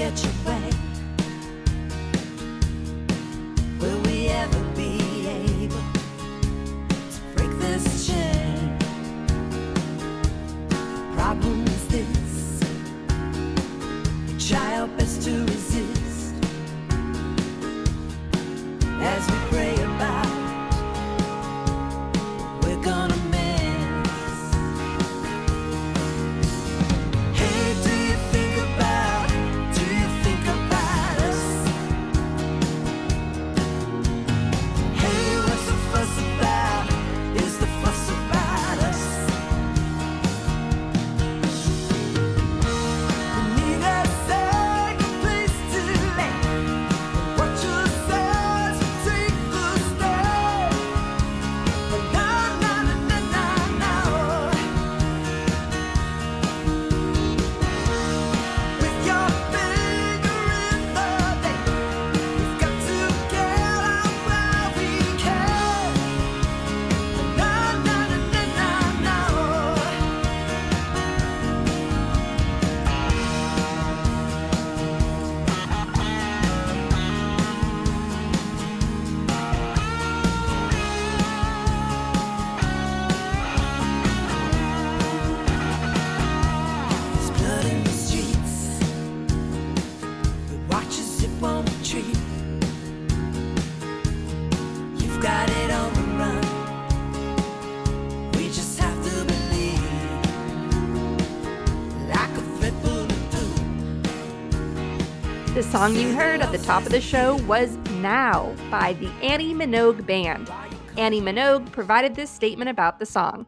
get your way? Will we ever be able to break this chain? Problem is this: we try our best to resist as we pray about what we're gonna miss. Hey, do you think about us? Hey, what's the fuss about? Is the fuss about us? We need a safe place to lay. Watch yourselves take the step. Na, na, na, na, na, na. With your finger in the day, we've got to get out where we can. Na, na, na, na, na, na. There's blood in the streets. We watch as it won't retreat. You've got it on the run. We just have to believe, like a threat bullet through. The song you heard at the top of the show was Now by the Annie Minogue Band. Annie Minogue provided this statement about the song.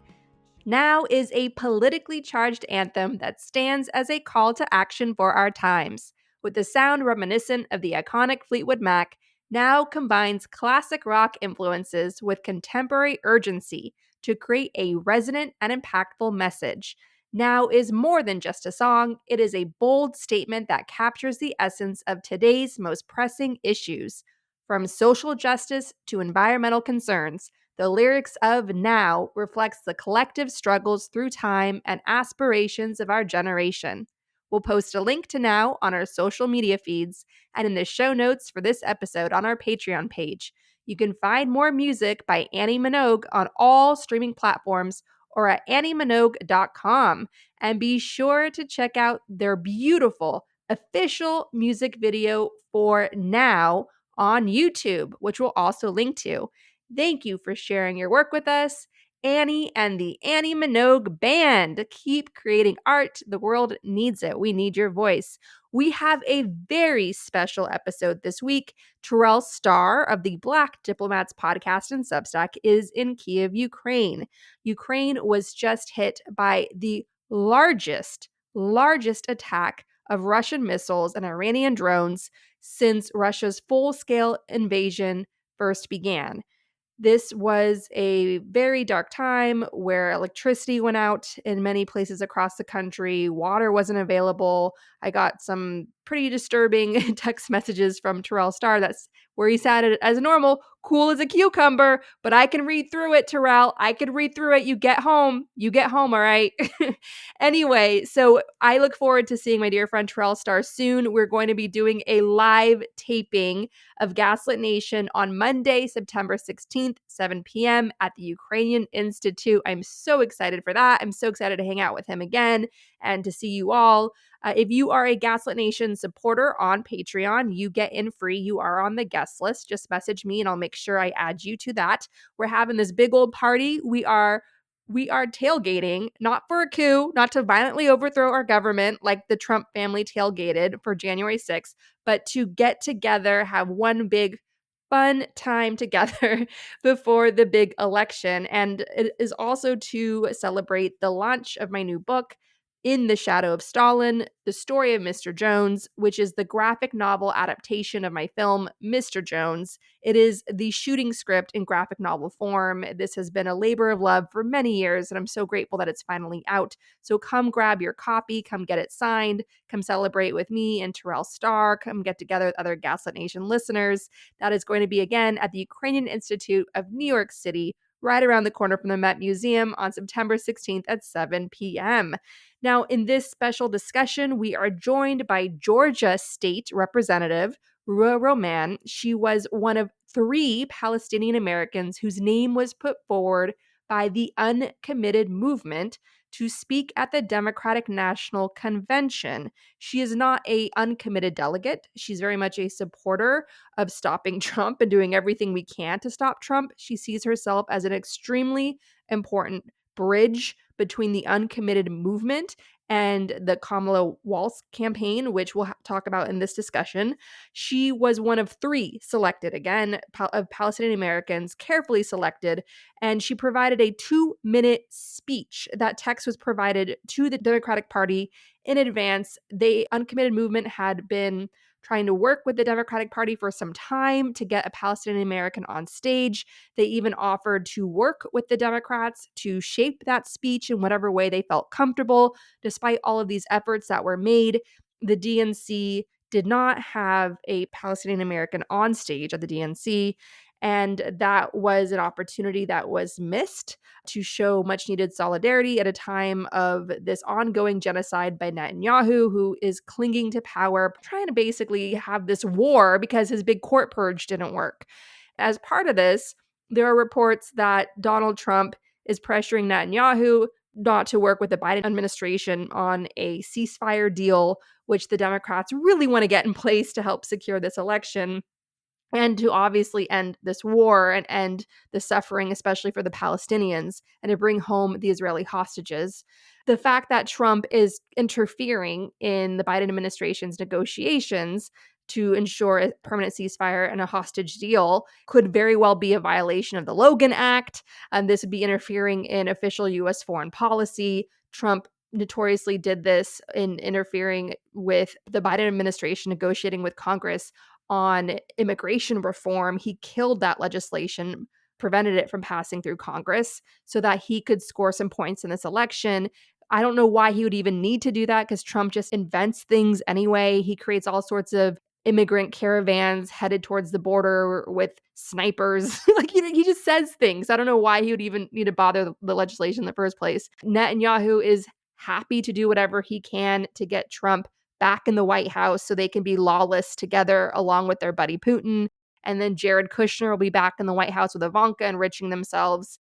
Now is a politically charged anthem that stands as a call to action for our times. With a sound reminiscent of the iconic Fleetwood Mac, Now combines classic rock influences with contemporary urgency to create a resonant and impactful message. Now is more than just a song, it is a bold statement that captures the essence of today's most pressing issues. From social justice to environmental concerns, the lyrics of Now reflects the collective struggles through time and aspirations of our generation. We'll post a link to Now on our social media feeds and in the show notes for this episode on our Patreon page. You can find more music by Annie Minogue on all streaming platforms or at annieminogue.com. And be sure to check out their beautiful official music video for Now on YouTube, which we'll also link to. Thank you for sharing your work with us, Annie and the Annie Minogue Band. Keep creating art. The world needs it. We need your voice. We have a very special episode this week. Terrell Starr of the Black Diplomats podcast and Substack is in Kyiv, Ukraine. Ukraine was just hit by the largest attack of Russian missiles and Iranian drones since Russia's full-scale invasion first began. This was a very dark time where electricity went out in many places across the country. Water wasn't available. I got some pretty disturbing text messages from Terrell Starr that's where he sounded as normal, cool as a cucumber, but I can read through it, Terrell. I can read through it. You get home, all right? Anyway, so I look forward to seeing my dear friend Terrell Starr soon. We're going to be doing a live taping of Gaslit Nation on Monday, September 16th, 7 p.m. at the Ukrainian Institute. I'm so excited for that. I'm so excited to hang out with him again and to see you all. If you are a Gaslit Nation supporter on Patreon, you get in free. You are on the guest list. Just message me and I'll make sure I add you to that. We're having this big old party. We are tailgating, not for a coup, not to violently overthrow our government like the Trump family tailgated for January 6th, but to get together, have one big fun time together before the big election. And it is also to celebrate the launch of my new book, In the Shadow of Stalin, The Story of Mr. Jones, which is the graphic novel adaptation of my film, Mr. Jones. It is the shooting script in graphic novel form. This has been a labor of love for many years, and I'm so grateful that it's finally out. So come grab your copy, come get it signed, come celebrate with me and Terrell Starr, come get together with other Gaslit Nation listeners. That is going to be, again, at the Ukrainian Institute of New York City, right around the corner from the Met Museum on September 16th at 7 p.m. Now, in this special discussion, we are joined by Georgia State Representative Ruwa Romman. She was one of 3 Palestinian-Americans whose name was put forward by the Uncommitted movement to speak at the Democratic National Convention. She is not a uncommitted delegate. She's very much a supporter of stopping Trump and doing everything we can to stop Trump. She sees herself as an extremely important bridge between the uncommitted movement and the Kamala Walz campaign, which we'll talk about in this discussion. She was one of 3 selected, again, of Palestinian Americans, carefully selected, and she provided a 2-minute speech. That text was provided to the Democratic Party in advance. The uncommitted movement had been trying to work with the Democratic Party for some time to get a Palestinian American on stage. They even offered to work with the Democrats to shape that speech in whatever way they felt comfortable. Despite all of these efforts that were made, the DNC did not have a Palestinian American on stage at the DNC. And that was an opportunity that was missed to show much needed solidarity at a time of this ongoing genocide by Netanyahu, who is clinging to power, trying to basically have this war because his big court purge didn't work. As part of this, there are reports that Donald Trump is pressuring Netanyahu not to work with the Biden administration on a ceasefire deal, which the Democrats really want to get in place to help secure this election and to obviously end this war and end the suffering, especially for the Palestinians, and to bring home the Israeli hostages. The fact that Trump is interfering in the Biden administration's negotiations to ensure a permanent ceasefire and a hostage deal could very well be a violation of the Logan Act. This would be interfering in official U.S. foreign policy. Trump notoriously did this in interfering with the Biden administration negotiating with Congress on immigration reform. He killed that legislation, prevented it from passing through Congress so that he could score some points in this election. I don't know why he would even need to do that because Trump just invents things anyway. He creates all sorts of immigrant caravans headed towards the border with snipers. Like, he just says things. I don't know why he would even need to bother the legislation in the first place. Netanyahu is happy to do whatever he can to get Trump back in the White House so they can be lawless together along with their buddy Putin. And then Jared Kushner will be back in the White House with Ivanka enriching themselves.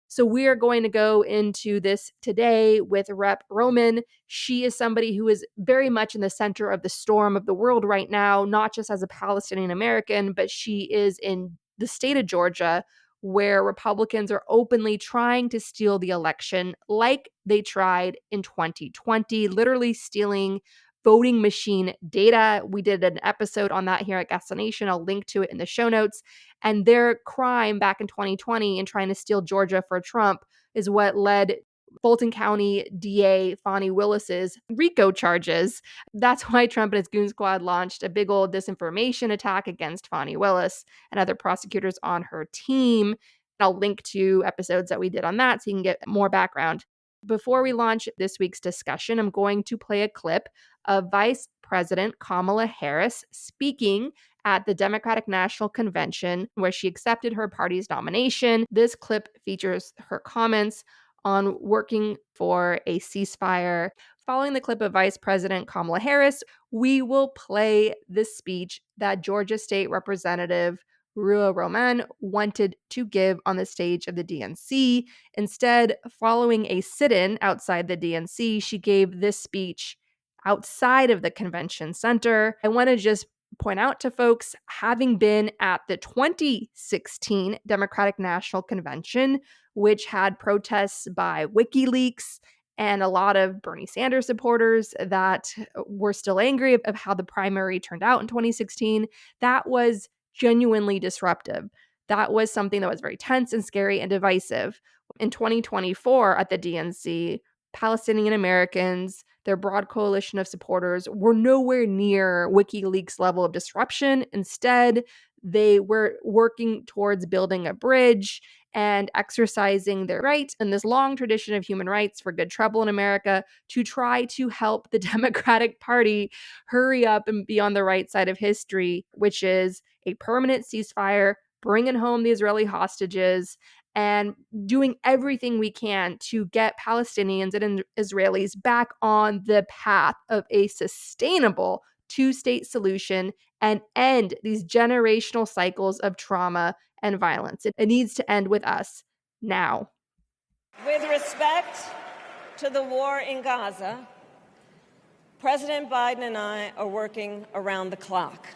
So we are going to go into this today with Rep. Romman. She is somebody who is very much in the center of the storm of the world right now, not just as a Palestinian American, but she is in the state of Georgia, where Republicans are openly trying to steal the election like they tried in 2020, literally stealing voting machine data. We did an episode on that here at Gaston Nation. I'll link to it in the show notes. And their crime back in 2020 in trying to steal Georgia for Trump is what led Fulton County DA Fani Willis's RICO charges. That's why Trump and his goon squad launched a big old disinformation attack against Fani Willis and other prosecutors on her team. I'll link to episodes that we did on that so you can get more background. Before we launch this week's discussion, I'm going to play a clip of Vice President Kamala Harris speaking at the Democratic National Convention, where she accepted her party's nomination. This clip features her comments on working for a ceasefire. Following the clip of Vice President Kamala Harris, we will play the speech that Georgia State Representative Ruwa Romman wanted to give on the stage of the DNC. Instead, following a sit-in outside the DNC, she gave this speech outside of the convention center. I want to just point out to folks, having been at the 2016 Democratic National Convention, which had protests by WikiLeaks and a lot of Bernie Sanders supporters that were still angry of how the primary turned out in 2016, that was genuinely disruptive. That was something that was very tense and scary and divisive. In 2024 at the DNC, Palestinian-Americans, their broad coalition of supporters, were nowhere near WikiLeaks level of disruption. Instead, they were working towards building a bridge and exercising their right in this long tradition of human rights for good trouble in America to try to help the Democratic Party hurry up and be on the right side of history, which is a permanent ceasefire, bringing home the Israeli hostages, and doing everything we can to get Palestinians and Israelis back on the path of a sustainable two-state solution and end these generational cycles of trauma and violence. It needs to end with us now. With respect to the war in Gaza, President Biden and I are working around the clock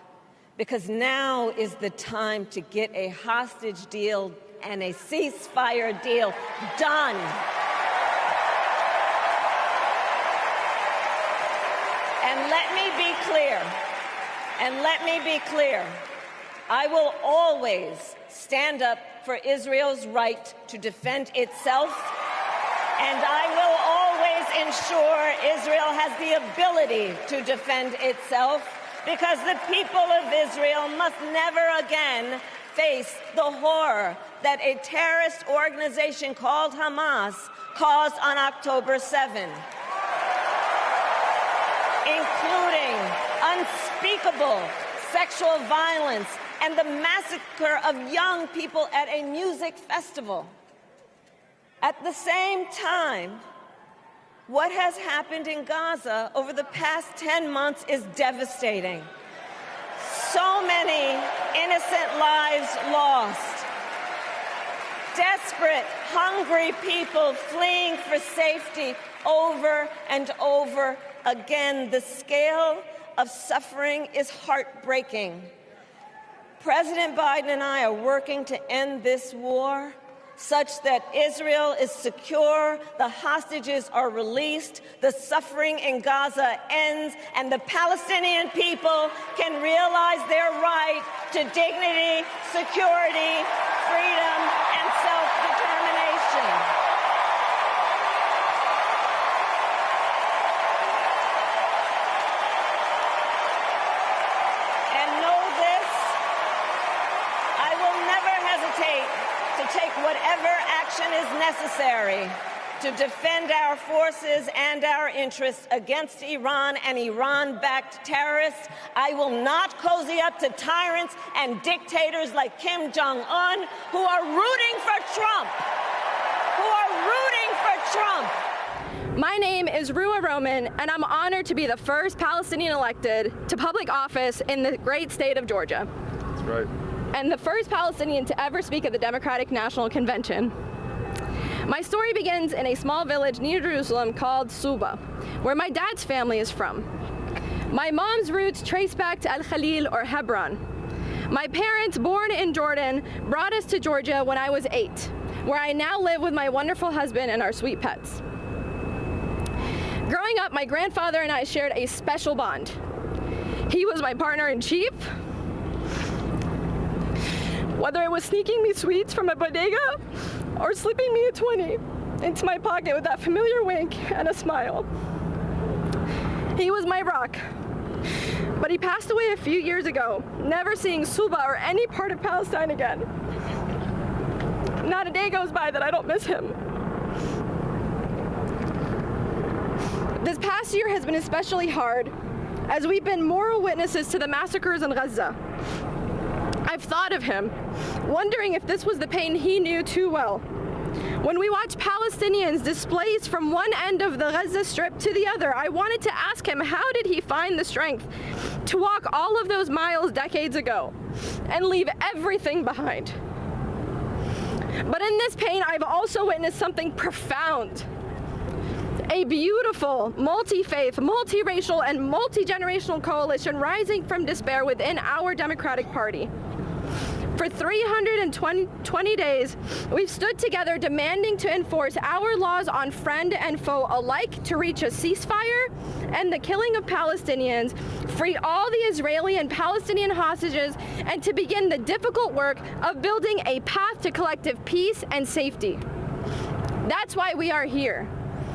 because now is the time to get a hostage deal and a ceasefire deal done. And let me be clear, I will always stand up for Israel's right to defend itself, and I will always ensure Israel has the ability to defend itself, because the people of Israel must never again face the horror that a terrorist organization called Hamas caused on October 7, including unspeakable sexual violence and the massacre of young people at a music festival. At the same time, what has happened in Gaza over the past 10 months is devastating. So many innocent lives lost. Desperate, hungry people fleeing for safety over and over again. The scale of suffering is heartbreaking. President Biden and I are working to end this war such that Israel is secure, the hostages are released, the suffering in Gaza ends, and the Palestinian people can realize their right to dignity, security, freedom, and self-determination. And know this, I will never hesitate to take whatever action is necessary to defend our forces and our interests against Iran and Iran-backed terrorists. I will not cozy up to tyrants and dictators like Kim Jong-un who are rooting for Trump. My name is Ruwa Romman, and I'm honored to be the first Palestinian elected to public office in the great state of Georgia. That's right. And the first Palestinian to ever speak at the Democratic National Convention. My story begins in a small village near Jerusalem called Suba, where my dad's family is from. My mom's roots trace back to Al-Khalil or Hebron. My parents, born in Jordan, brought us to Georgia when I was 8, where I now live with my wonderful husband and our sweet pets. Growing up, my grandfather and I shared a special bond. He was my partner in chief. Whether it was sneaking me sweets from a bodega or slipping me a 20 into my pocket with that familiar wink and a smile. He was my rock, but he passed away a few years ago, never seeing Suba or any part of Palestine again. Not a day goes by that I don't miss him. This past year has been especially hard as we've been moral witnesses to the massacres in Gaza. I've thought of him, wondering if this was the pain he knew too well. When we watch Palestinians displaced from one end of the Gaza Strip to the other, I wanted to ask him, how did he find the strength to walk all of those miles decades ago and leave everything behind? But in this pain, I've also witnessed something profound. A beautiful, multi-faith, multiracial, and multi-generational coalition rising from despair within our Democratic Party. For 320 days, we've stood together demanding to enforce our laws on friend and foe alike to reach a ceasefire and the killing of Palestinians, free all the Israeli and Palestinian hostages, and to begin the difficult work of building a path to collective peace and safety. That's why we are here.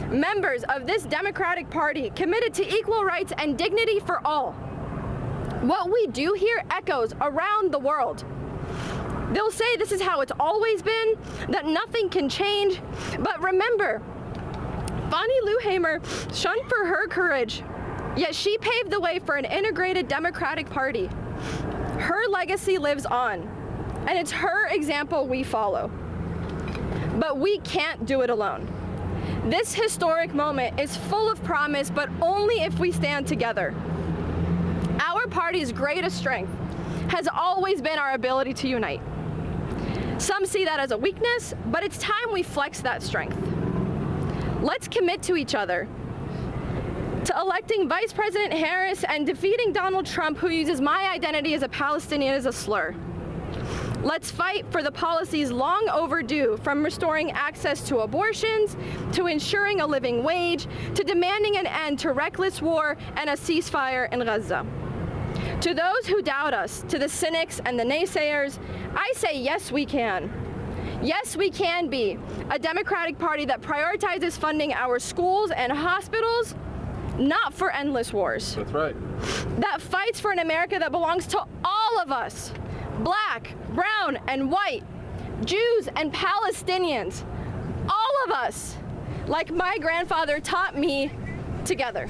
Members of this Democratic Party committed to equal rights and dignity for all. What we do here echoes around the world. They'll say this is how it's always been, that nothing can change. But remember, Fannie Lou Hamer shunned for her courage, yet she paved the way for an integrated Democratic Party. Her legacy lives on, and it's her example we follow. But we can't do it alone. This historic moment is full of promise, but only if we stand together. Our party's greatest strength has always been our ability to unite. Some see that as a weakness, but it's time we flex that strength. Let's commit to each other, to electing Vice President Harris and defeating Donald Trump, who uses my identity as a Palestinian as a slur. Let's fight for the policies long overdue, from restoring access to abortions, to ensuring a living wage, to demanding an end to reckless war and a ceasefire in Gaza. To those who doubt us, to the cynics and the naysayers, I say yes, we can. Yes, we can be a Democratic Party that prioritizes funding our schools and hospitals, not for endless wars. That's right. That fights for an America that belongs to all of us, Black, brown, and white, Jews and Palestinians, all of us, like my grandfather taught me, together.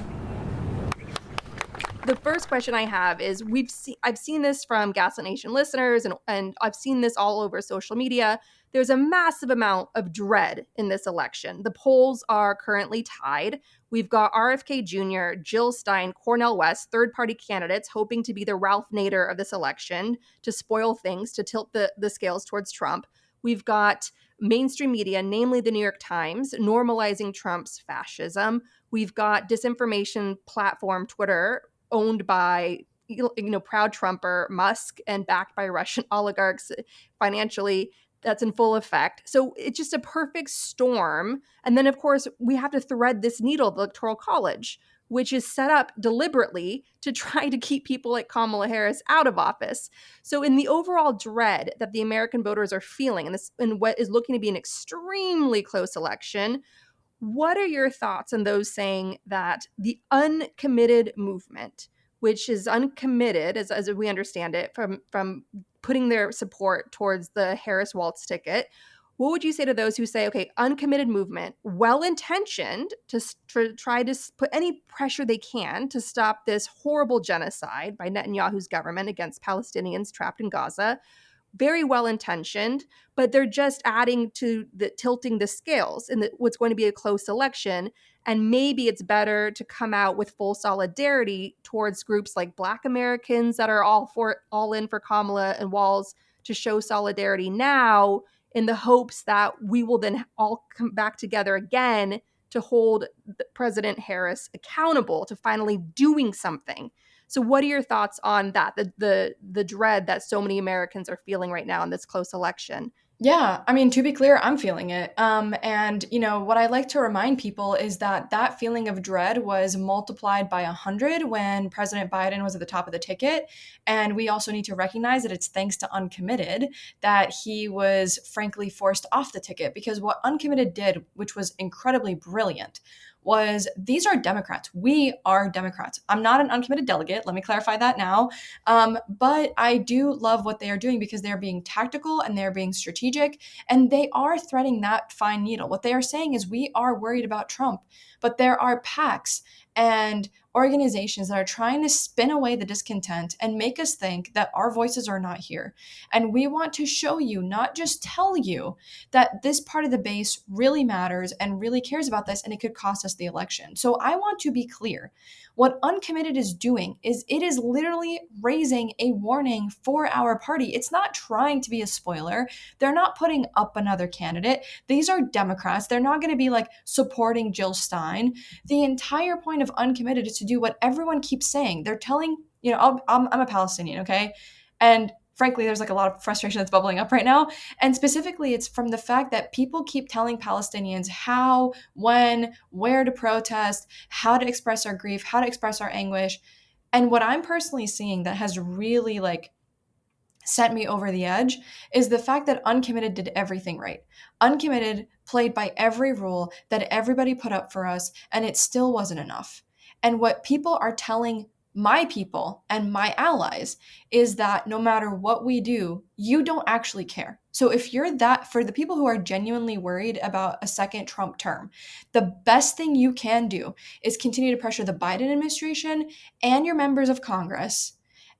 The first question I have is I've seen this from Gaslit Nation listeners, and I've seen this all over social media. There's a massive amount of dread in this election. The polls are currently tied. We've got RFK Jr., Jill Stein, Cornel West, third-party candidates hoping to be the Ralph Nader of this election, to spoil things, to tilt the scales towards Trump. We've got mainstream media, namely the New York Times, normalizing Trump's fascism. We've got disinformation platform Twitter, owned by proud Trumper Musk and backed by Russian oligarchs financially. That's in full effect. So it's just a perfect storm. And then, of course, we have to thread this needle, the Electoral College, which is set up deliberately to try to keep people like Kamala Harris out of office. So in the overall dread that the American voters are feeling in what is looking to be an extremely close election, what are your thoughts on those saying that the uncommitted movement, which is uncommitted, as we understand it, from putting their support towards the Harris-Walz ticket, what would you say to those who say, okay, uncommitted movement, well-intentioned to try to put any pressure they can to stop this horrible genocide by Netanyahu's government against Palestinians trapped in Gaza, very well-intentioned, but they're just adding to tilting the scales in what's going to be a close election. And maybe it's better to come out with full solidarity towards groups like Black Americans that are all in for Kamala and Walz, to show solidarity now in the hopes that we will then all come back together again to hold President Harris accountable to finally doing something. So what are your thoughts on that, the dread that so many Americans are feeling right now in this close election? Yeah, I mean, to be clear, I'm feeling it. And, what I like to remind people is that feeling of dread was multiplied by 100 when President Biden was at the top of the ticket. And we also need to recognize that it's thanks to Uncommitted that he was frankly forced off the ticket, because what Uncommitted did, which was incredibly brilliant, was these are Democrats. We are Democrats. I'm not an uncommitted delegate. Let me clarify that now. But I do love what they are doing, because they're being tactical and they're being strategic, and they are threading that fine needle. What they are saying is, we are worried about Trump, but there are PACs and organizations that are trying to spin away the discontent and make us think that our voices are not here. And we want to show you, not just tell you, that this part of the base really matters and really cares about this, and it could cost us the election. So I want to be clear. What Uncommitted is doing is it is literally raising a warning for our party. It's not trying to be a spoiler. They're not putting up another candidate. These are Democrats. They're not going to be like supporting Jill Stein. The entire point of Uncommitted is to do what everyone keeps saying. They're telling, I'm a Palestinian, okay? And frankly, there's like a lot of frustration that's bubbling up right now. And specifically, it's from the fact that people keep telling Palestinians how, when, where to protest, how to express our grief, how to express our anguish. And what I'm personally seeing that has really sent me over the edge is the fact that Uncommitted did everything right. Uncommitted played by every rule that everybody put up for us, and it still wasn't enough. And what people are telling my people and my allies is that no matter what we do, you don't actually care. So if you're for the people who are genuinely worried about a second Trump term, the best thing you can do is continue to pressure the Biden administration and your members of Congress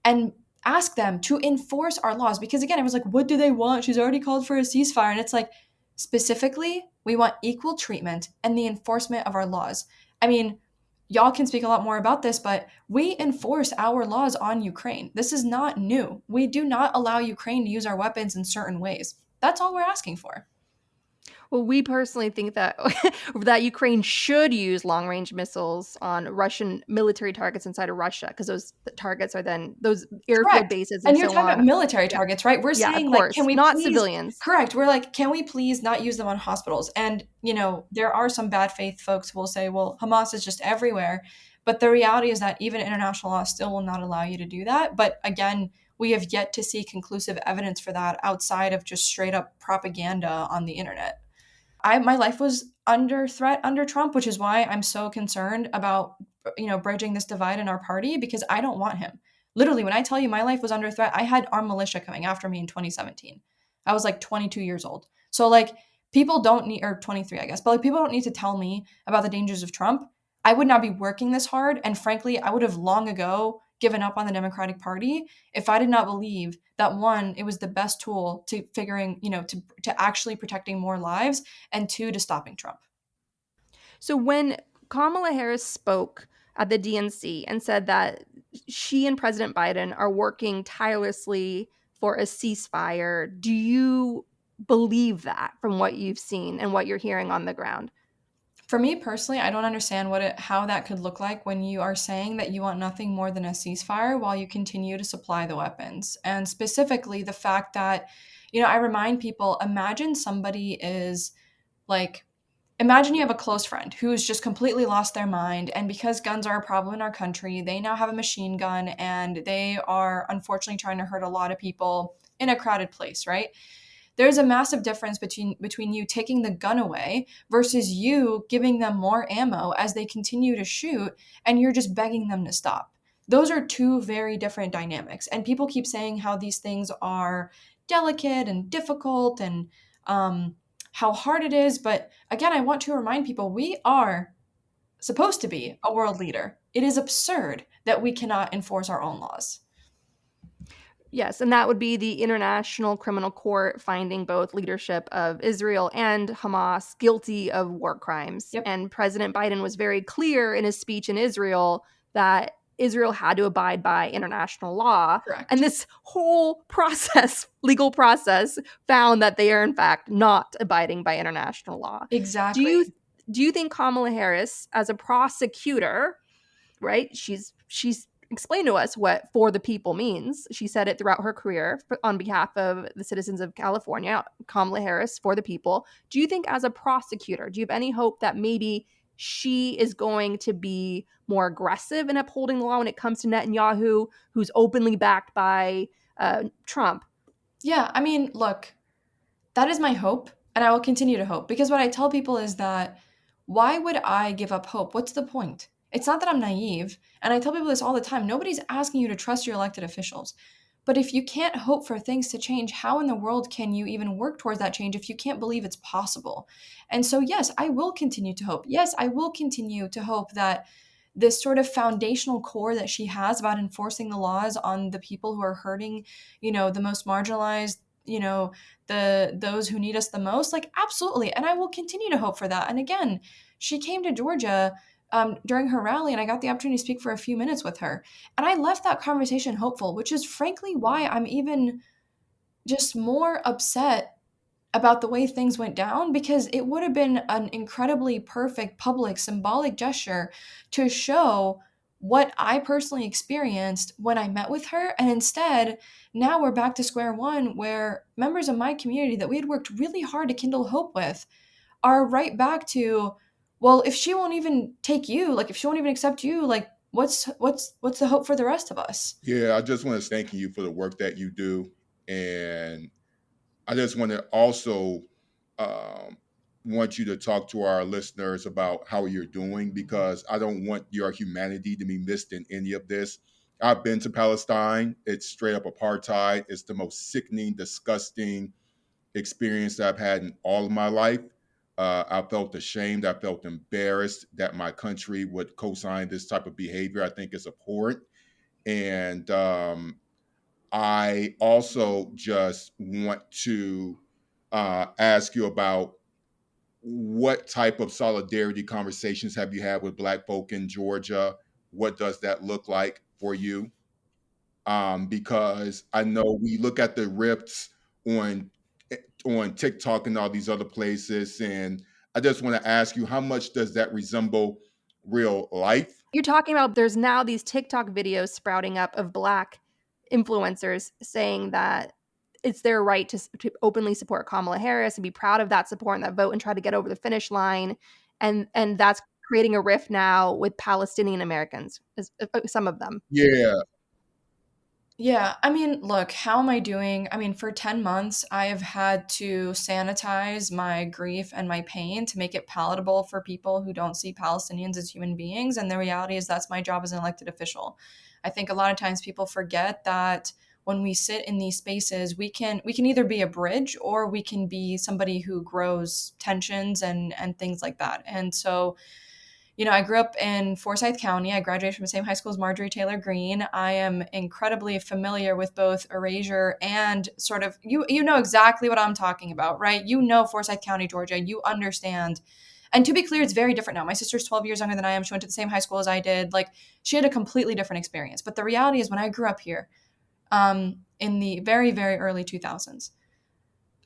and ask them to enforce our laws. Because again, it was like, what do they want? She's already called for a ceasefire. And it's like, Specifically, we want equal treatment and the enforcement of our laws. I mean, y'all can speak a lot more about this, but we enforce our laws on Ukraine. This is not new. We do not allow Ukraine to use our weapons in certain ways. That's all we're asking for. Well, we personally think that that Ukraine should use long-range missiles on Russian military targets inside of Russia, because those targets are then those airfield Correct. bases And and you're so talking about on. military Yeah. targets, right? We're Yeah, of saying, like, course, can we not please, civilians. correct. We're like, can we please not use them on hospitals? And, there are some bad faith folks who will say, well, Hamas is just everywhere. But the reality is that even international law still will not allow you to do that. But again, we have yet to see conclusive evidence for that outside of just straight up propaganda on the internet. My life was under threat under Trump, which is why I'm so concerned about bridging this divide in our party, because I don't want him. Literally, when I tell you my life was under threat, I had armed militia coming after me in 2017. I was like 22 years old. So like people don't need, or 23, I guess, but like people don't need to tell me about the dangers of Trump. I would not be working this hard, and frankly, I would have long ago given up on the Democratic Party if I did not believe that, one, it was the best tool to figuring, to actually protecting more lives, and two, to stopping Trump. So when Kamala Harris spoke at the DNC and said that she and President Biden are working tirelessly for a ceasefire, do you believe that from what you've seen and what you're hearing on the ground? For me personally, I don't understand how that could look like when you are saying that you want nothing more than a ceasefire while you continue to supply the weapons. And specifically the fact that, I remind people, imagine you have a close friend who's just completely lost their mind, and because guns are a problem in our country, they now have a machine gun and they are unfortunately trying to hurt a lot of people in a crowded place, right? There's a massive difference between you taking the gun away versus you giving them more ammo as they continue to shoot, and you're just begging them to stop. Those are two very different dynamics. And people keep saying how these things are delicate and difficult, and how hard it is. But again, I want to remind people, we are supposed to be a world leader. It is absurd that we cannot enforce our own laws. Yes, and that would be the International Criminal Court finding both leadership of Israel and Hamas guilty of war crimes. Yep. And President Biden was very clear in his speech in Israel that Israel had to abide by international law. Correct. And this whole process, legal process, found that they are in fact not abiding by international law. Exactly. Do you think Kamala Harris, as a prosecutor, right? She's explained to us what "for the people" means. She said it throughout her career on behalf of the citizens of California. Kamala Harris, for the people. Do you think, as a prosecutor, do you have any hope that maybe she is going to be more aggressive in upholding the law when it comes to Netanyahu, who's openly backed by Trump? Yeah, I mean, look, that is my hope, and I will continue to hope, because what I tell people is that, why would I give up hope? What's the point? It's not that I'm naive, and I tell people this all the time. Nobody's asking you to trust your elected officials. But if you can't hope for things to change, how in the world can you even work towards that change if you can't believe it's possible? And so, yes, I will continue to hope. Yes, I will continue to hope that this sort of foundational core that she has about enforcing the laws on the people who are hurting, the most marginalized, those who need us the most, like, absolutely. And I will continue to hope for that. And again, she came to Georgia during her rally, and I got the opportunity to speak for a few minutes with her. And I left that conversation hopeful, which is frankly why I'm even just more upset about the way things went down, because it would have been an incredibly perfect public symbolic gesture to show what I personally experienced when I met with her. And instead, now we're back to square one, where members of my community that we had worked really hard to kindle hope with are right back to, well, if she won't even take you, like if she won't even accept you, like what's the hope for the rest of us? Yeah, I just want to thank you for the work that you do. And I just want to also want you to talk to our listeners about how you're doing, because I don't want your humanity to be missed in any of this. I've been to Palestine. It's straight up apartheid. It's the most sickening, disgusting experience that I've had in all of my life. I felt ashamed. I felt embarrassed that my country would co-sign this type of behavior. I think it's abhorrent. And I also just want to ask you about what type of solidarity conversations have you had with Black folk in Georgia? What does that look like for you? Because I know we look at the rifts on on TikTok and all these other places, and I just want to ask you, how much does that resemble real life? You're talking about there's now these TikTok videos sprouting up of Black influencers saying that it's their right to openly support Kamala Harris and be proud of that support and that vote and try to get over the finish line. And that's creating a rift now with Palestinian-Americans, some of them. Yeah, Yeah, I mean, look, how am I doing? I mean, for 10 months, I have had to sanitize my grief and my pain to make it palatable for people who don't see Palestinians as human beings. And the reality is that's my job as an elected official. I think a lot of times people forget that when we sit in these spaces, we can either be a bridge or we can be somebody who grows tensions and things like that. And so I grew up in Forsyth County. I graduated from the same high school as Marjorie Taylor Greene. I am incredibly familiar with both erasure and sort of, you know exactly what I'm talking about, right? You know Forsyth County, Georgia. You understand. And to be clear, it's very different now. My sister's 12 years younger than I am. She went to the same high school as I did. Like, she had a completely different experience. But the reality is when I grew up here in the very, very early 2000s,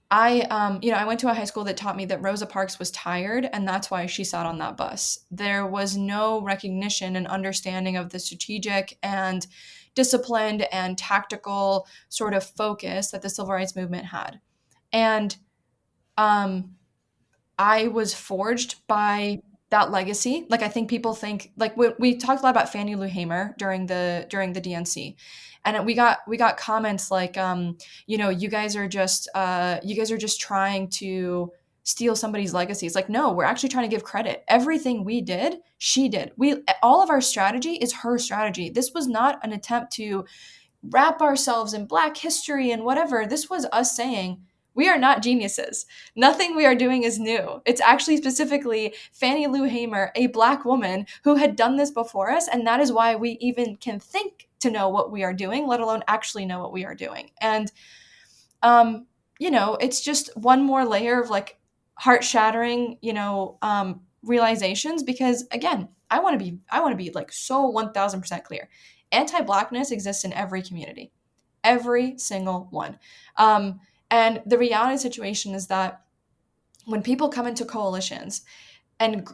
I went to a high school that taught me that Rosa Parks was tired, and that's why she sat on that bus. There was no recognition and understanding of the strategic and disciplined and tactical sort of focus that the civil rights movement had. And I was forged by that legacy. Like, I think people think, like, we talked a lot about Fannie Lou Hamer during the DNC, and we got comments like, you guys are just trying to steal somebody's legacy. It's like, no, we're actually trying to give credit. Everything we did, she did. All of our strategy is her strategy. This was not an attempt to wrap ourselves in Black history and whatever. This was us saying, we are not geniuses. Nothing we are doing is new. It's actually specifically Fannie Lou Hamer, a Black woman who had done this before us, and that is why we even can think to know what we are doing, let alone actually know what we are doing. And it's just one more layer of like heart-shattering, realizations, because again, I want to be like so 1000% clear. Anti-Blackness exists in every community. Every single one. And the reality of the situation is that when people come into coalitions and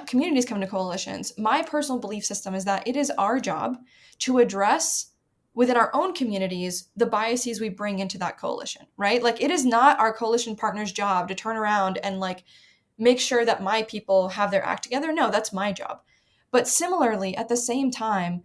communities come into coalitions, my personal belief system is that it is our job to address within our own communities the biases we bring into that coalition, right? Like, it is not our coalition partner's job to turn around and like make sure that my people have their act together. No, that's my job. But similarly, at the same time,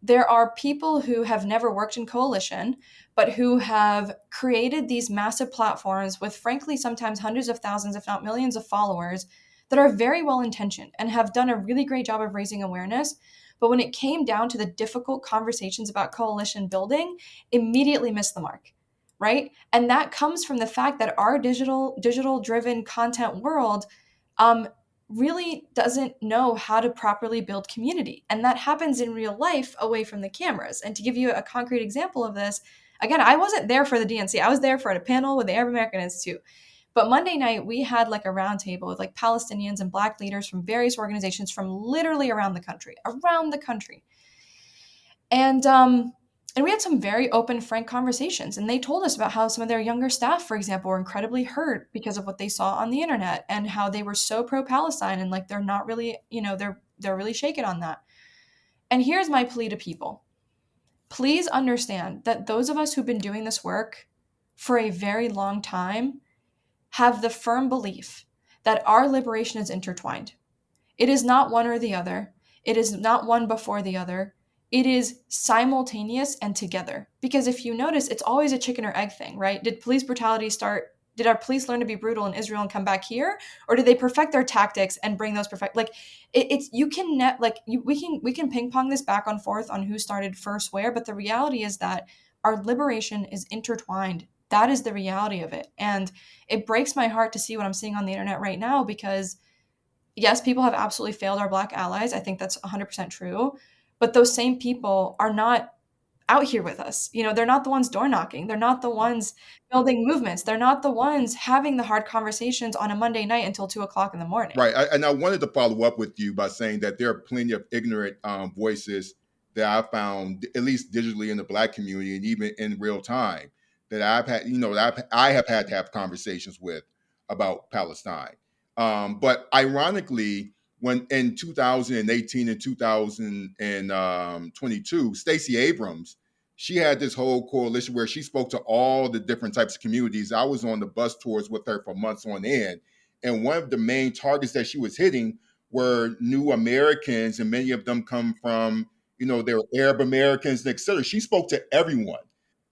there are people who have never worked in coalition, but who have created these massive platforms with, frankly, sometimes hundreds of thousands, if not millions of followers that are very well intentioned and have done a really great job of raising awareness. But when it came down to the difficult conversations about coalition building, immediately missed the mark, right? And that comes from the fact that our digital driven content world really doesn't know how to properly build community. And that happens in real life away from the cameras. And to give you a concrete example of this, again, I wasn't there for the DNC. I was there for a panel with the Arab American Institute. But Monday night, we had like a roundtable with like Palestinians and Black leaders from various organizations from literally around the country. And we had some very open, frank conversations. And they told us about how some of their younger staff, for example, were incredibly hurt because of what they saw on the internet and how they were so pro-Palestine and like they're not really, they're really shaken on that. And here's my plea to people. Please understand that those of us who've been doing this work for a very long time have the firm belief that our liberation is intertwined. It is not one or the other. It is not one before the other. It is simultaneous and together. Because if you notice, it's always a chicken or egg thing, right? Did police brutality start? Did our police learn to be brutal in Israel and come back here? Or did they perfect their tactics and bring those we can ping pong this back and forth on who started first where, but the reality is that our liberation is intertwined. That is the reality of it. And it breaks my heart to see what I'm seeing on the internet right now, because yes, people have absolutely failed our Black allies. I think that's 100% true. But those same people are not out here with us. They're not the ones door knocking. They're not the ones building movements. They're not the ones having the hard conversations on a Monday night until 2 o'clock in the morning. Right. And I wanted to follow up with you by saying that there are plenty of ignorant voices that I found, at least digitally in the Black community and even in real time, that I've had, that I have had to have conversations with about Palestine. But ironically, when in 2018 and 2022, Stacey Abrams, she had this whole coalition where she spoke to all the different types of communities. I was on the bus tours with her for months on end. And one of the main targets that she was hitting were new Americans, and many of them come from, they were Arab Americans, et cetera. She spoke to everyone.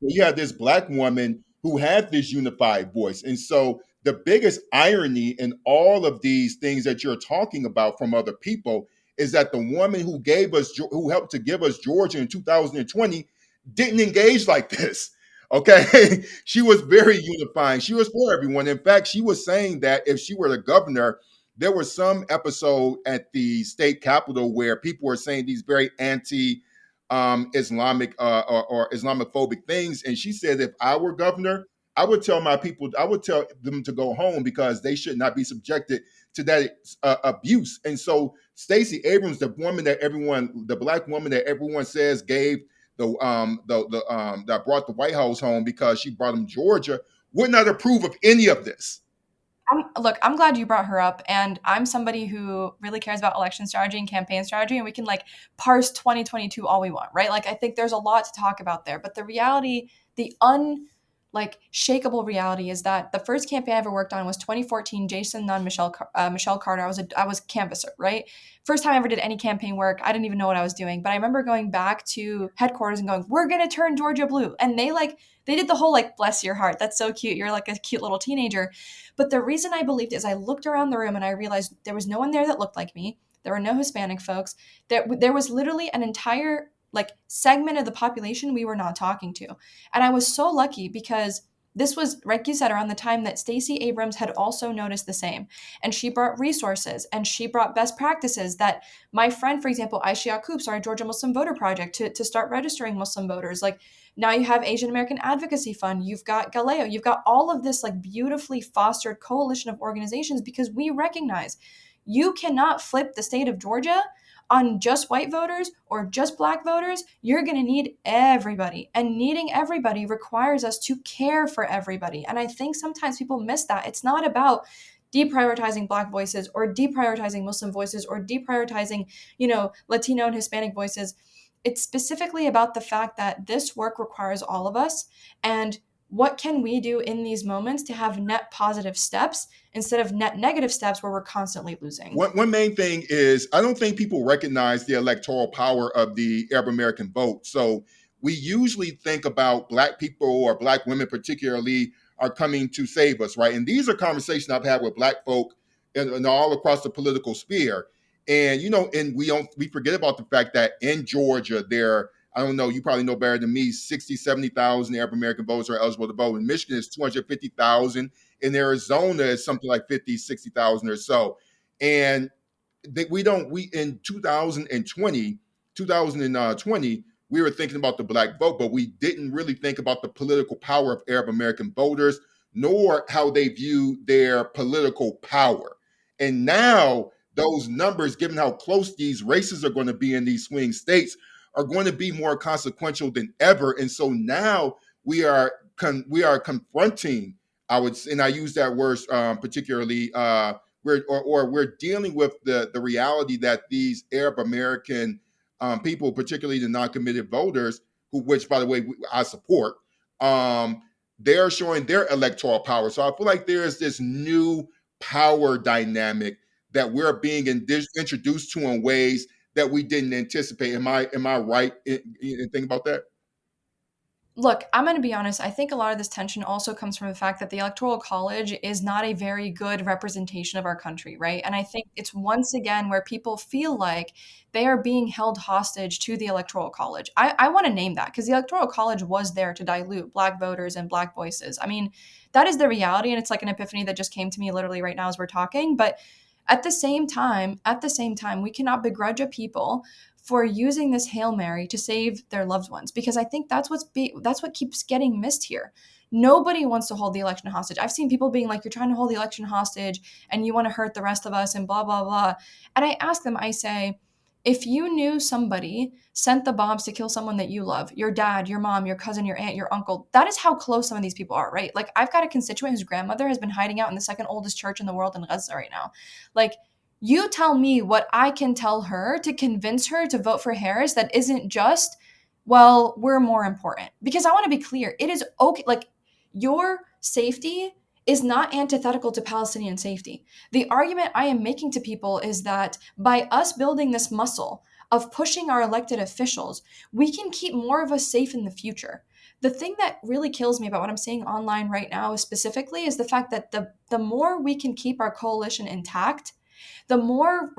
You had this Black woman who had this unified voice. And so the biggest irony in all of these things that you're talking about from other people is that the woman who helped to give us Georgia in 2020 didn't engage like this. Okay. She was very unifying. She was for everyone. In fact, she was saying that if she were the governor, there was some episode at the state capitol where people were saying these very anti Islamic or Islamophobic things. And she said, if I were governor, I would tell my people, I would tell them to go home because they should not be subjected to that abuse. And so Stacey Abrams, the Black woman that everyone says gave that brought the White House home because she brought them Georgia, would not approve of any of this. I'm glad you brought her up, and I'm somebody who really cares about election strategy and campaign strategy, and we can parse 2022 all we want, right? I think there's a lot to talk about there, but the reality, the shakable reality is that the first campaign I ever worked on was 2014, Jason Nunn, Michelle Carter. I was canvasser, right? First time I ever did any campaign work. I didn't even know what I was doing, but I remember going back to headquarters and going, we're going to turn Georgia blue. And they did the whole bless your heart. That's so cute. You're a cute little teenager. But the reason I believed is I looked around the room and I realized there was no one there that looked like me. There were no Hispanic folks. There was literally an entire segment of the population we were not talking to. And I was so lucky because this was, like you said, around the time that Stacey Abrams had also noticed the same. And she brought resources and she brought best practices that my friend, for example, Aisha Yaqub started Georgia Muslim Voter Project to start registering Muslim voters. Now you have Asian American Advocacy Fund, you've got Galileo, you've got all of this beautifully fostered coalition of organizations because we recognize you cannot flip the state of Georgia on just white voters or just Black voters. You're going to need everybody. And needing everybody requires us to care for everybody. And I think sometimes people miss that. It's not about deprioritizing Black voices or deprioritizing Muslim voices or deprioritizing, Latino and Hispanic voices. It's specifically about the fact that this work requires all of us. And what can we do in these moments to have net positive steps instead of net negative steps where we're constantly losing? One main thing is I don't think people recognize the electoral power of the Arab American vote. So we usually think about Black people or Black women particularly are coming to save us, right? And these are conversations I've had with Black folk and all across the political sphere. And, and we forget about the fact that in Georgia, I don't know, you probably know better than me, 60, 70,000 Arab American voters are eligible to vote. In Michigan, it's 250,000. In Arizona, it's something like 50, 60,000 or so. And in 2020, we were thinking about the Black vote, but we didn't really think about the political power of Arab American voters, nor how they view their political power. And now those numbers, given how close these races are going to be in these swing states, are going to be more consequential than ever. And so now we are confronting, I use that word particularly, we're dealing with the reality that these Arab American people, particularly the non-committed voters, which by the way, I support, they're showing their electoral power. So I feel like there is this new power dynamic that we're being introduced to in ways that we didn't anticipate. Am I right in thinking about that? Look, I'm going to be honest. I think a lot of this tension also comes from the fact that the Electoral College is not a very good representation of our country, right? And I think it's once again where people feel like they are being held hostage to the Electoral College. I want to name that because the Electoral College was there to dilute Black voters and Black voices. I mean, that is the reality. And it's like an epiphany that just came to me literally right now as we're talking. But at the same time, we cannot begrudge a people for using this Hail Mary to save their loved ones, because I think that's what keeps getting missed here. Nobody wants to hold the election hostage. I've seen people being like, you're trying to hold the election hostage and you want to hurt the rest of us and blah, blah, blah. And I ask them, I say, if you knew somebody sent the bombs to kill someone that you love, your dad, your mom, your cousin, your aunt, your uncle, that is how close some of these people are, right? Like, I've got a constituent whose grandmother has been hiding out in the second oldest church in the world in Gaza right now. Like, you tell me what I can tell her to convince her to vote for Harris that isn't just, well, we're more important. Because I want to be clear, it is okay. Like, your safety is not antithetical to Palestinian safety. The argument I am making to people is that by us building this muscle of pushing our elected officials, we can keep more of us safe in the future. The thing that really kills me about what I'm seeing online right now specifically is the fact that the more we can keep our coalition intact, the more,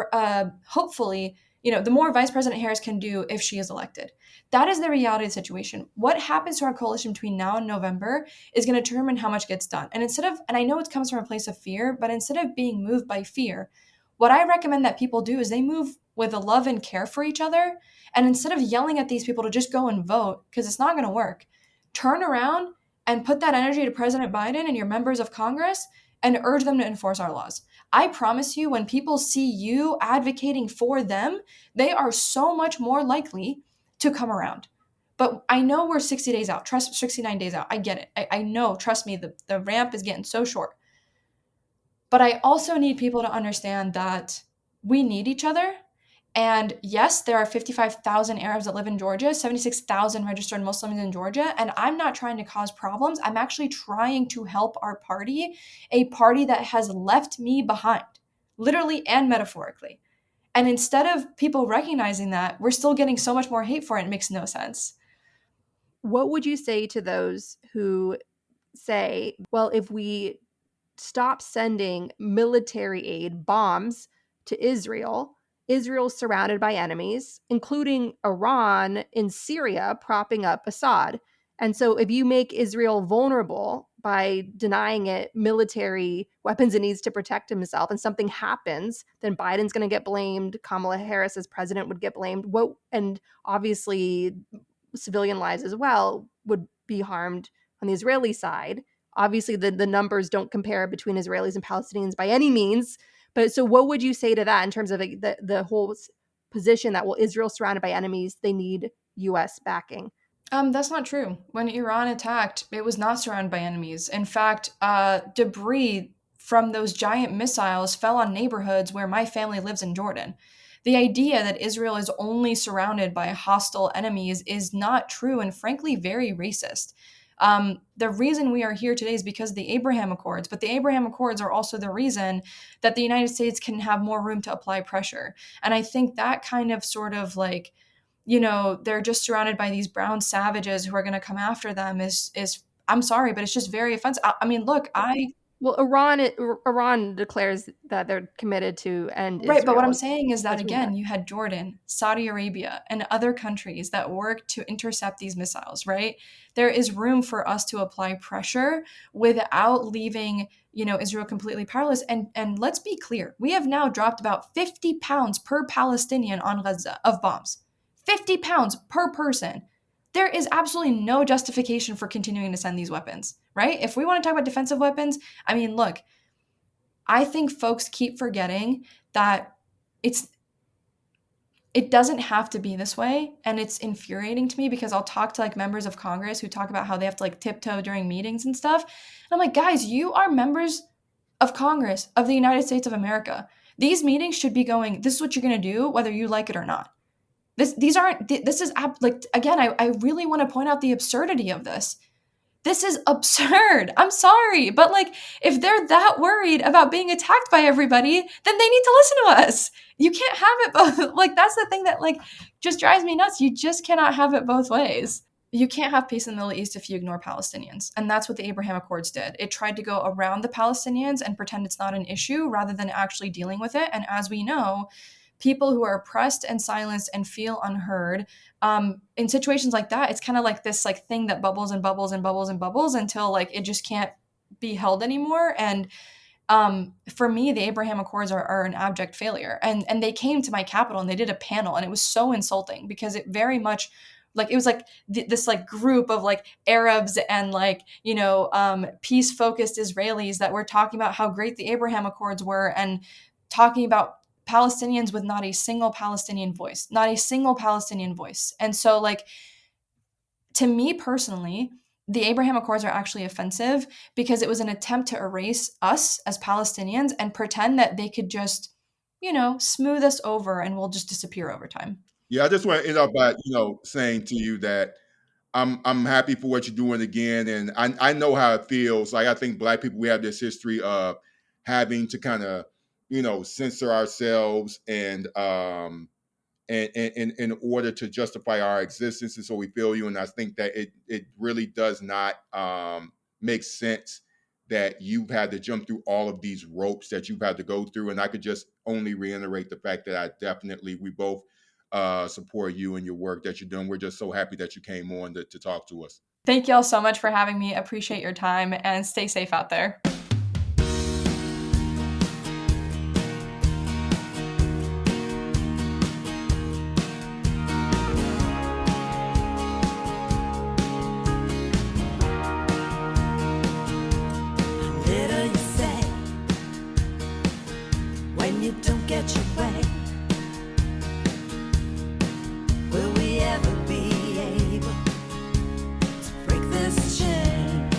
hopefully, the more Vice President Harris can do if she is elected. That is the reality of the situation. What happens to our coalition between now and November is going to determine how much gets done. And I know it comes from a place of fear, but instead of being moved by fear, what I recommend that people do is they move with a love and care for each other. And instead of yelling at these people to just go and vote, because it's not going to work, turn around and put that energy to President Biden and your members of Congress and urge them to enforce our laws. I promise you, when people see you advocating for them, they are so much more likely to come around. But I know we're 60 days out, 69 days out. I get it. I know, trust me, the ramp is getting so short. But I also need people to understand that we need each other. And yes, there are 55,000 Arabs that live in Georgia, 76,000 registered Muslims in Georgia. And I'm not trying to cause problems. I'm actually trying to help our party, a party that has left me behind, literally and metaphorically. And instead of people recognizing that, we're still getting so much more hate for it. It makes no sense. What would you say to those who say, well, if we stop sending military aid, bombs to Israel, Israel's surrounded by enemies, including Iran in Syria propping up Assad. And so if you make Israel vulnerable by denying it military weapons it needs to protect himself and something happens, then Biden's going to get blamed. Kamala Harris as president would get blamed. And obviously civilian lives as well would be harmed on the Israeli side. Obviously, the numbers don't compare between Israelis and Palestinians by any means. But so what would you say to that in terms of the whole position that, well, Israel's surrounded by enemies, they need U.S. backing? That's not true. When Iran attacked, it was not surrounded by enemies. In fact, debris from those giant missiles fell on neighborhoods where my family lives in Jordan. The idea that Israel is only surrounded by hostile enemies is not true and frankly very racist. The reason we are here today is because of the Abraham Accords, but the Abraham Accords are also the reason that the United States can have more room to apply pressure. And I think that kind of sort of like, they're just surrounded by these brown savages who are going to come after them is I'm sorry, but it's just very offensive. I mean, look, Well, Iran declares that they're committed to end right, Israel. but what I'm saying is that, That's what again, you had Jordan, Saudi Arabia, and other countries that work to intercept these missiles, right? There is room for us to apply pressure without leaving, Israel completely powerless. And let's be clear, we have now dropped about 50 pounds per Palestinian on Gaza of bombs. 50 pounds per person. There is absolutely no justification for continuing to send these weapons, right? If we want to talk about defensive weapons, I mean, look, I think folks keep forgetting that it doesn't have to be this way. And it's infuriating to me because I'll talk to like members of Congress who talk about how they have to like tiptoe during meetings and stuff. And I'm like, guys, you are members of Congress of the United States of America. These meetings should be going, this is what you're going to do, whether you like it or not. This is like, again, I really want to point out the absurdity of this. This is absurd. I'm sorry. But like, if they're that worried about being attacked by everybody, then they need to listen to us. You can't have it both. Like, that's the thing that like just drives me nuts. You just cannot have it both ways. You can't have peace in the Middle East if you ignore Palestinians. And that's what the Abraham Accords did. It tried to go around the Palestinians and pretend it's not an issue rather than actually dealing with it. And as we know, people who are oppressed and silenced and feel unheard, in situations like that, it's kind of like this like thing that bubbles and bubbles and bubbles and bubbles until like it just can't be held anymore. And For me, the Abraham Accords are an abject failure. And they came to my Capitol and they did a panel, and it was so insulting because it very much it was this group of Arabs and peace focused Israelis that were talking about how great the Abraham Accords were, and talking about Palestinians with not a single Palestinian voice. And so to me personally, the Abraham Accords are actually offensive because it was an attempt to erase us as Palestinians and pretend that they could just, smooth us over and we'll just disappear over time. Yeah, I just want to end up by saying to you that I'm happy for what you're doing again, and I know how it feels. I think Black people, we have this history of having to kind of censor ourselves and in order to justify our existence, and so we feel you. And I think that it really does not make sense that you've had to jump through all of these ropes that you've had to go through. And I could just only reiterate the fact that we both support you and your work that you're doing. We're just so happy that you came on to talk to us. Thank you all so much for having me. Appreciate your time, and stay safe out there. Little you say when you don't get your way. Will we ever be able to break this chain?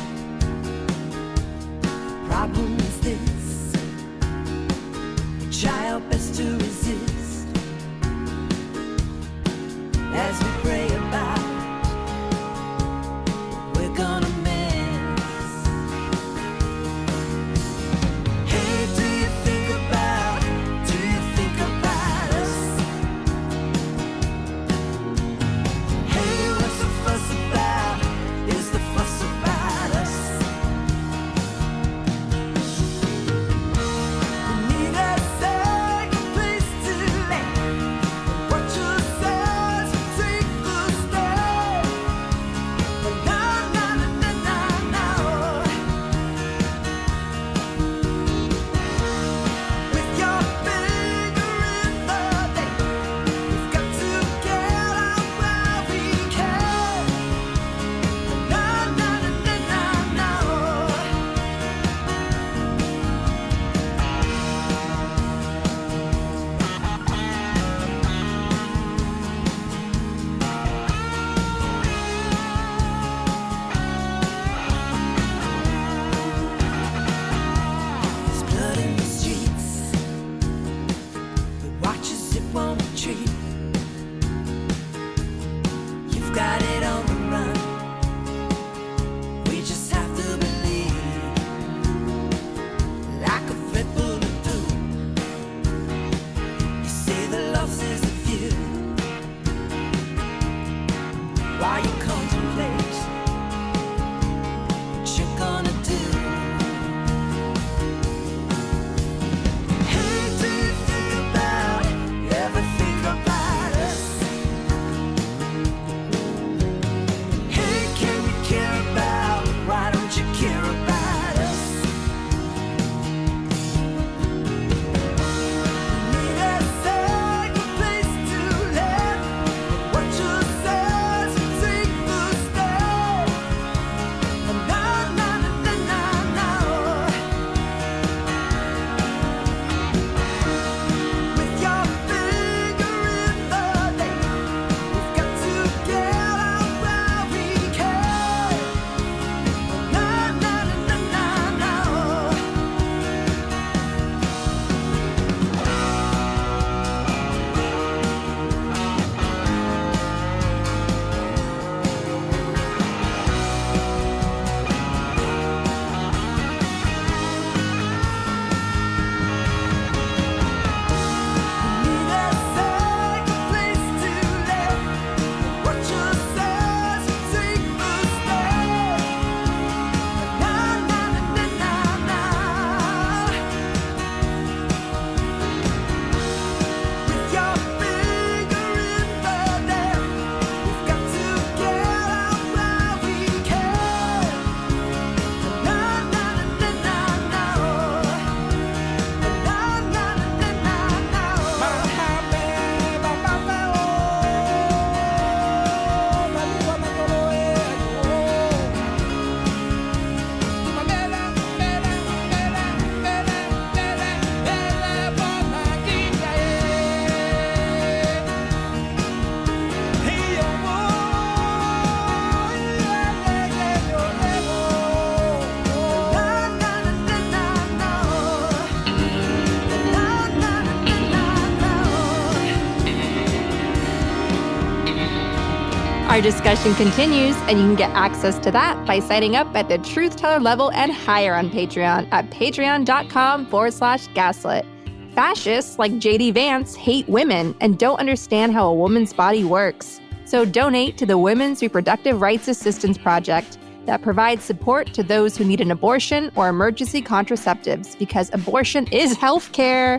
Our discussion continues, and you can get access to that by signing up at the Truth Teller level and higher on Patreon at patreon.com/gaslit. Fascists like J.D. Vance hate women and don't understand how a woman's body works. So donate to the Women's Reproductive Rights Assistance Project that provides support to those who need an abortion or emergency contraceptives, because abortion is healthcare.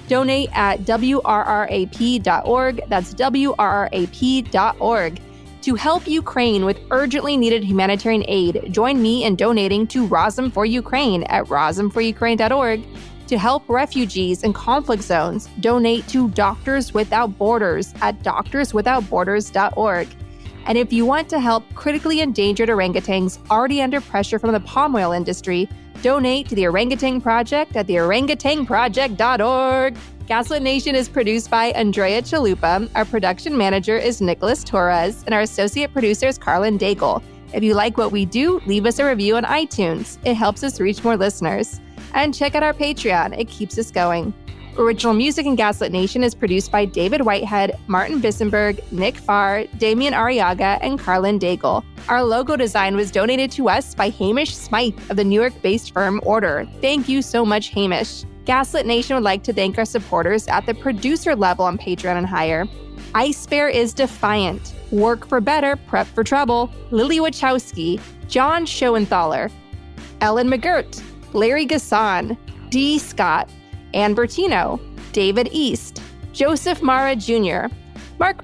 Donate at WRRAP.org. That's WRRAP.org. To help Ukraine with urgently needed humanitarian aid, join me in donating to Razum for Ukraine at razumforukraine.org. To help refugees in conflict zones, donate to Doctors Without Borders at doctorswithoutborders.org. And if you want to help critically endangered orangutans already under pressure from the palm oil industry, donate to the Orangutan Project at theorangutanproject.org. Gaslit Nation is produced by Andrea Chalupa. Our production manager is Nicholas Torres, and our associate producer is Carlin Daigle. If you like what we do, leave us a review on iTunes. It helps us reach more listeners. And check out our Patreon. It keeps us going. Original music in Gaslit Nation is produced by David Whitehead, Martin Bissenberg, Nick Farr, Damian Arriaga, and Carlin Daigle. Our logo design was donated to us by Hamish Smythe of the New York-based firm Order. Thank you so much, Hamish. Gaslit Nation would like to thank our supporters at the producer level on Patreon and higher. Ice Bear is Defiant, Work for Better, Prep for Trouble, Lily Wachowski, John Schoenthaler, Ellen McGirt, Larry Gasson, D. Scott, Ann Bertino, David East, Joseph Mara Jr., Mark,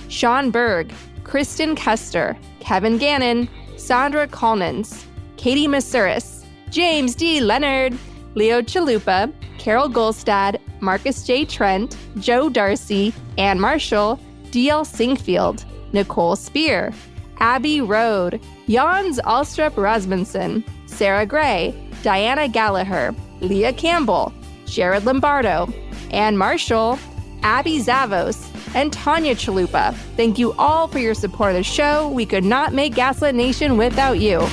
Sean Berg, Kristen Kester, Kevin Gannon, Sandra Collins, Katie Masuris, James D. Leonard, Leo Chalupa, Carol Golstad, Marcus J. Trent, Joe Darcy, Ann Marshall, D.L. Singfield, Nicole Spear, Abby Rode, Jans Alstrup Rasmussen, Sarah Gray, Diana Gallagher, Leah Campbell, Jared Lombardo, Ann Marshall, Abby Zavos, and Tanya Chalupa. Thank you all for your support of the show. We could not make Gaslit Nation without you.